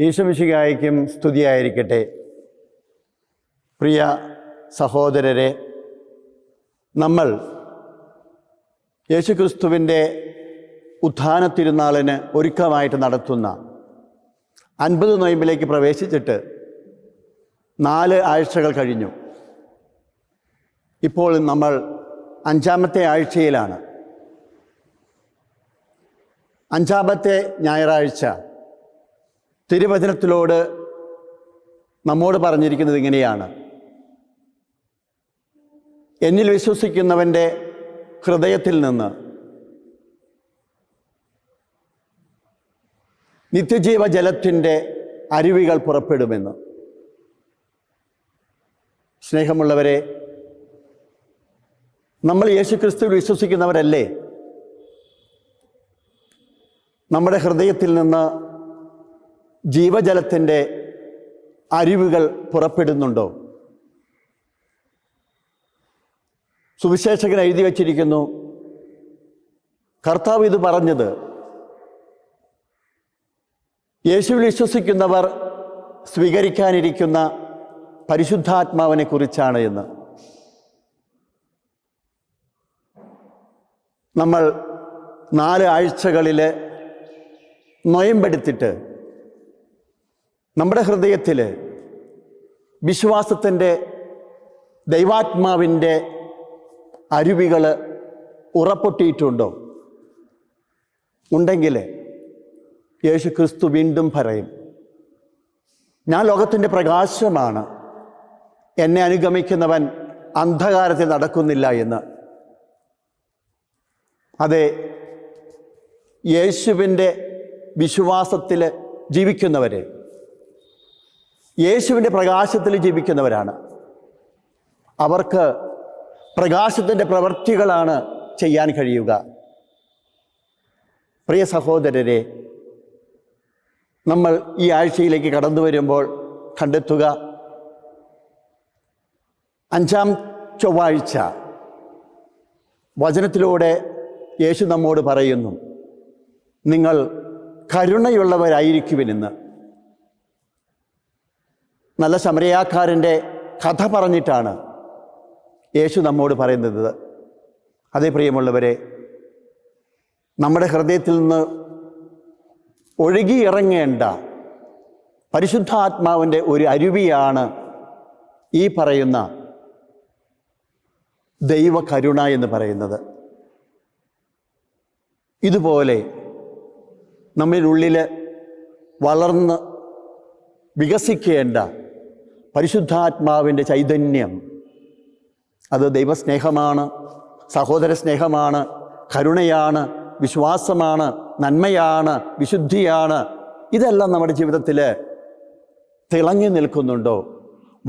ഈശോമിശിഹായ്ക്കും സ്തുതിയായിരിക്കട്ടെ. പ്രിയ സഹോദരരെ, നമ്മൾ യേശുക്രിസ്തുവിൻ്റെ ഉത്ഥാന തിരുനാളിന് ഒരുക്കമായിട്ട് നടത്തുന്ന 50 നോയമ്പിലേക്ക് പ്രവേശിച്ചിട്ട് 4 ആഴ്ചകൾ കഴിഞ്ഞു. ഇപ്പോൾ നമ്മൾ 5-ാമത്തെ ആഴ്ചയിലാണ്. 5-ാമത്തെ ഞായറാഴ്ച തിരുവചനത്തിലോട് നമ്മോട് പറഞ്ഞിരിക്കുന്നത് ഇങ്ങനെയാണ്: എന്നിൽ വിശ്വസിക്കുന്നവൻ്റെ ഹൃദയത്തിൽ നിന്ന് നിത്യജീവ ജലത്തിൻ്റെ അരുവികൾ പുറപ്പെടുമെന്ന്. സ്നേഹമുള്ളവരെ, നമ്മൾ യേശുക്രിസ്തുവിൽ വിശ്വസിക്കുന്നവരല്ലേ? നമ്മുടെ ഹൃദയത്തിൽ നിന്ന് ജീവജലത്തിൻ്റെ അരുവികൾ പുറപ്പെടുന്നുണ്ടോ? സുവിശേഷകൻ എഴുതി വച്ചിരിക്കുന്നു, കർത്താവ് ഇത് പറഞ്ഞത് യേശുവിൽ വിശ്വസിക്കുന്നവർ സ്വീകരിക്കാനിരിക്കുന്ന പരിശുദ്ധാത്മാവിനെ കുറിച്ചാണ് എന്ന്. നമ്മൾ 4 ആഴ്ചകളിൽ നൊയമ്പെടുത്തിട്ട് നമ്മുടെ ഹൃദയത്തിൽ വിശ്വാസത്തിൻ്റെ ദൈവാത്മാവിൻ്റെ അരുവികൾ ഉറപ്പൊട്ടിയിട്ടുണ്ടോ? ഉണ്ടെങ്കിൽ യേശു ക്രിസ്തു വീണ്ടും പറയും, ഞാൻ ലോകത്തിൻ്റെ പ്രകാശമാണ്, എന്നെ അനുഗമിക്കുന്നവൻ അന്ധകാരത്തിൽ നടക്കുന്നില്ല എന്ന്. അതെ, യേശുവിൻ്റെ വിശ്വാസത്തിൽ ജീവിക്കുന്നവർ യേശുവിൻ്റെ പ്രകാശത്തിൽ ജീവിക്കുന്നവരാണ്. അവർക്ക് പ്രകാശത്തിൻ്റെ പ്രവൃത്തികളാണ് ചെയ്യാൻ കഴിയുക. പ്രിയ സഹോദരരെ, നമ്മൾ ഈ ആഴ്ചയിലേക്ക് കടന്നു വരുമ്പോൾ കണ്ടെത്തുക, 5-ാം ചൊവ്വാഴ്ച വചനത്തിലൂടെ യേശു നമ്മോട് പറയുന്നു, നിങ്ങൾ കരുണയുള്ളവരായിരിക്കുമെന്ന്. നല്ല ശമരിയാക്കാരൻ്റെ കഥ പറഞ്ഞിട്ടാണ് യേശു നമ്മോട് പറയുന്നത്. അതേ പ്രിയമുള്ളവരെ, നമ്മുടെ ഹൃദയത്തിൽ നിന്ന് ഒഴുകിയിറങ്ങേണ്ട പരിശുദ്ധാത്മാവിൻ്റെ ഒരു അരുവിയാണ് ഈ പറയുന്ന ദൈവകരുണ എന്ന് പറയുന്നത്. ഇതുപോലെ നമ്മളുള്ളിൽ വളർന്ന് വികസിക്കേണ്ട പരിശുദ്ധാത്മാവിൻ്റെ ചൈതന്യം, അത് ദൈവസ്നേഹമാണ്, സഹോദര സ്നേഹമാണ്, കരുണയാണ്, വിശ്വാസമാണ്, നന്മയാണ്, വിശുദ്ധിയാണ്. ഇതെല്ലാം നമ്മുടെ ജീവിതത്തിൽ തിളങ്ങി നിൽക്കുന്നുണ്ടോ?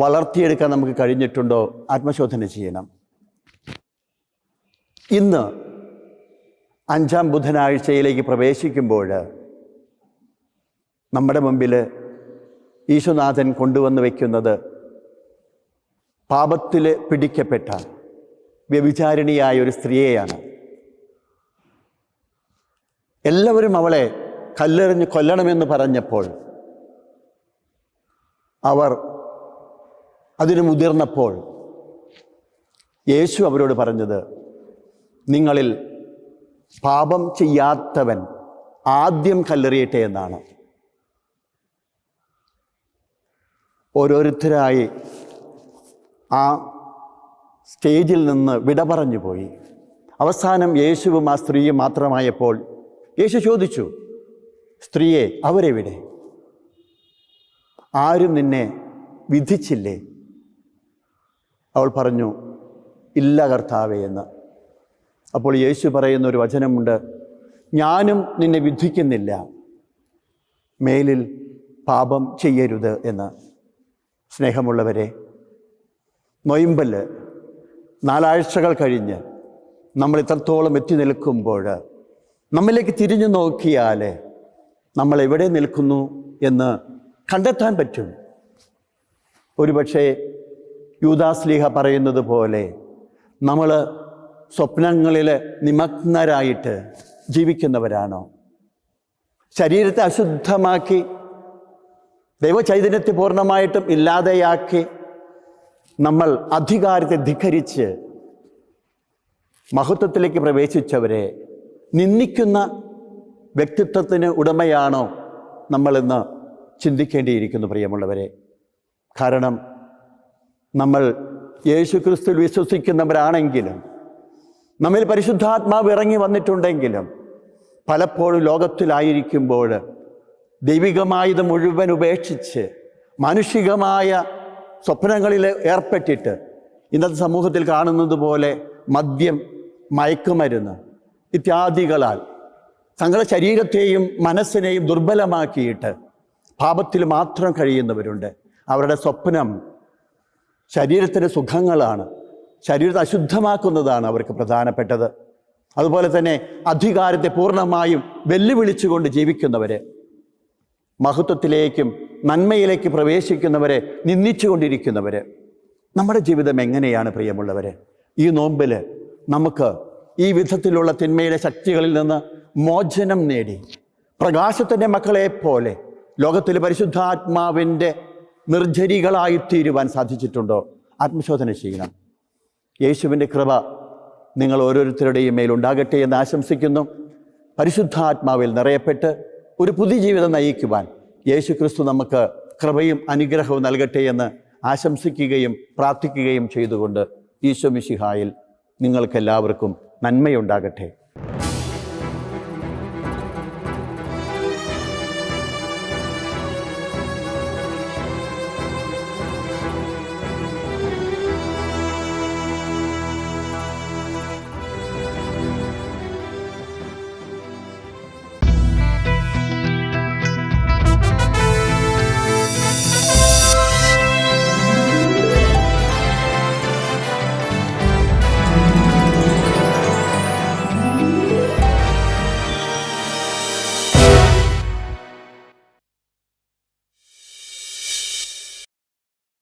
വളർത്തിയെടുക്കാൻ നമുക്ക് കഴിഞ്ഞിട്ടുണ്ടോ? ആത്മശോധന ചെയ്യണം. ഇന്ന് 5-ാം ബുധനാഴ്ചയിലേക്ക് പ്രവേശിക്കുമ്പോൾ നമ്മുടെ മുമ്പിൽ ഈശോനാഥൻ കൊണ്ടുവന്ന് വയ്ക്കുന്നത് പാപത്തിൽ പിടിക്കപ്പെട്ട വ്യഭിചാരിണിയായ ഒരു സ്ത്രീയെയാണ്. എല്ലാവരും അവളെ കല്ലെറിഞ്ഞ് കൊല്ലണമെന്ന് പറഞ്ഞപ്പോൾ അവർ അതിന് മുതിർന്നപ്പോൾ യേശു അവരോട് പറഞ്ഞത്, നിങ്ങളിൽ പാപം ചെയ്യാത്തവൻ ആദ്യം കല്ലെറിയട്ടെ എന്നാണ്. ഓരോരുത്തരായി ആ സ്റ്റേജിൽ നിന്ന് വിട പറഞ്ഞു പോയി. അവസാനം യേശുവും ആ സ്ത്രീയും മാത്രമായപ്പോൾ യേശു ചോദിച്ചു, സ്ത്രീയെ, അവരെവിടെ? ആരും നിന്നെ വിധിച്ചില്ലേ? അവൾ പറഞ്ഞു, ഇല്ല കർത്താവേ എന്ന്. അപ്പോൾ യേശു പറയുന്ന ഒരു വചനമുണ്ട്, ഞാനും നിന്നെ വിധിക്കുന്നില്ല, മേലിൽ പാപം ചെയ്യരുത് എന്ന്. സ്നേഹമുള്ളവരെ, നൊയമ്പൽ 4 ആഴ്ചകൾ കഴിഞ്ഞ് നമ്മൾ ഇത്രത്തോളം എത്തി നിൽക്കുമ്പോൾ നമ്മിലേക്ക് തിരിഞ്ഞു നോക്കിയാൽ നമ്മൾ എവിടെ നിൽക്കുന്നു എന്ന് കണ്ടെത്താൻ പറ്റും. ഒരുപക്ഷെ യൂദാസ്ലീഹ പറയുന്നത് പോലെ നമ്മൾ സ്വപ്നങ്ങളിൽ നിമഗ്നരായിട്ട് ജീവിക്കുന്നവരാണോ? ശരീരത്തെ അശുദ്ധമാക്കി ദൈവചൈതന്യത്തെ പൂർണ്ണമായിട്ടും ഇല്ലാതെയാക്കി നമ്മൾ അധികാരത്തെ ധിക്കരിച്ച് മഹത്വത്തിലേക്ക് പ്രവേശിച്ചവരെ നിന്ദിക്കുന്ന വ്യക്തിത്വത്തിന് ഉടമയാണോ നമ്മളിന്ന് ചിന്തിക്കേണ്ടിയിരിക്കുന്നു പ്രിയമുള്ളവരെ. കാരണം നമ്മൾ യേശുക്രിസ്തുവിൽ വിശ്വസിക്കുന്നവരാണെങ്കിലും നമ്മിൽ പരിശുദ്ധാത്മാവ് ഇറങ്ങി വന്നിട്ടുണ്ടെങ്കിലും പലപ്പോഴും ലോകത്തിലായിരിക്കുമ്പോൾ ദൈവികമായത് മുഴുവൻ ഉപേക്ഷിച്ച് മാനുഷികമായ സ്വപ്നങ്ങളിൽ ഏർപ്പെട്ടിട്ട് ഇന്നത്തെ സമൂഹത്തിൽ കാണുന്നത് പോലെ മദ്യം, മയക്കുമരുന്ന് ഇത്യാദികളാൽ തങ്ങളുടെ ശരീരത്തെയും മനസ്സിനെയും ദുർബലമാക്കിയിട്ട് പാപത്തിൽ മാത്രം കഴിയുന്നവരുണ്ട്. അവരുടെ സ്വപ്നം ശരീരത്തിൻ്റെ സുഖങ്ങളാണ്, ശരീരത്തെ അശുദ്ധമാക്കുന്നതാണ് അവർക്ക് പ്രധാനപ്പെട്ടത്. അതുപോലെ തന്നെ അധികാരത്തെ പൂർണ്ണമായും വെല്ലുവിളിച്ചുകൊണ്ട് ജീവിക്കുന്നവർ, മഹത്വത്തിലേക്കും നന്മയിലേക്ക് പ്രവേശിക്കുന്നവരെ നിന്ദിച്ചുകൊണ്ടിരിക്കുന്നവർ. നമ്മുടെ ജീവിതം എങ്ങനെയാണ് പ്രിയമുള്ളവരെ? ഈ നോമ്പിൽ നമുക്ക് ഈ വിധത്തിലുള്ള തിന്മയുടെ ശക്തികളിൽ നിന്ന് മോചനം നേടി പ്രകാശത്തിൻ്റെ മക്കളെ പോലെ ലോകത്തിൽ പരിശുദ്ധാത്മാവിൻ്റെ നിർജ്ജരികളായിത്തീരുവാൻ സാധിച്ചിട്ടുണ്ടോ? ആത്മശോധന ചെയ്യണം. യേശുവിൻ്റെ കൃപ നിങ്ങൾ ഓരോരുത്തരുടെയും മേലുണ്ടാകട്ടെ എന്ന് ആശംസിക്കുന്നു. പരിശുദ്ധാത്മാവിൽ നിറയപ്പെട്ട് ഒരു പുതിയ ജീവിതം നയിക്കുവാൻ യേശു ക്രിസ്തു നമുക്ക് കൃപയും അനുഗ്രഹവും നൽകട്ടെ എന്ന് ആശംസിക്കുകയും പ്രാർത്ഥിക്കുകയും ചെയ്തുകൊണ്ട് ഈശോ മിശിഹായിൽ നിങ്ങൾക്കെല്ലാവർക്കും നന്മയുണ്ടാകട്ടെ.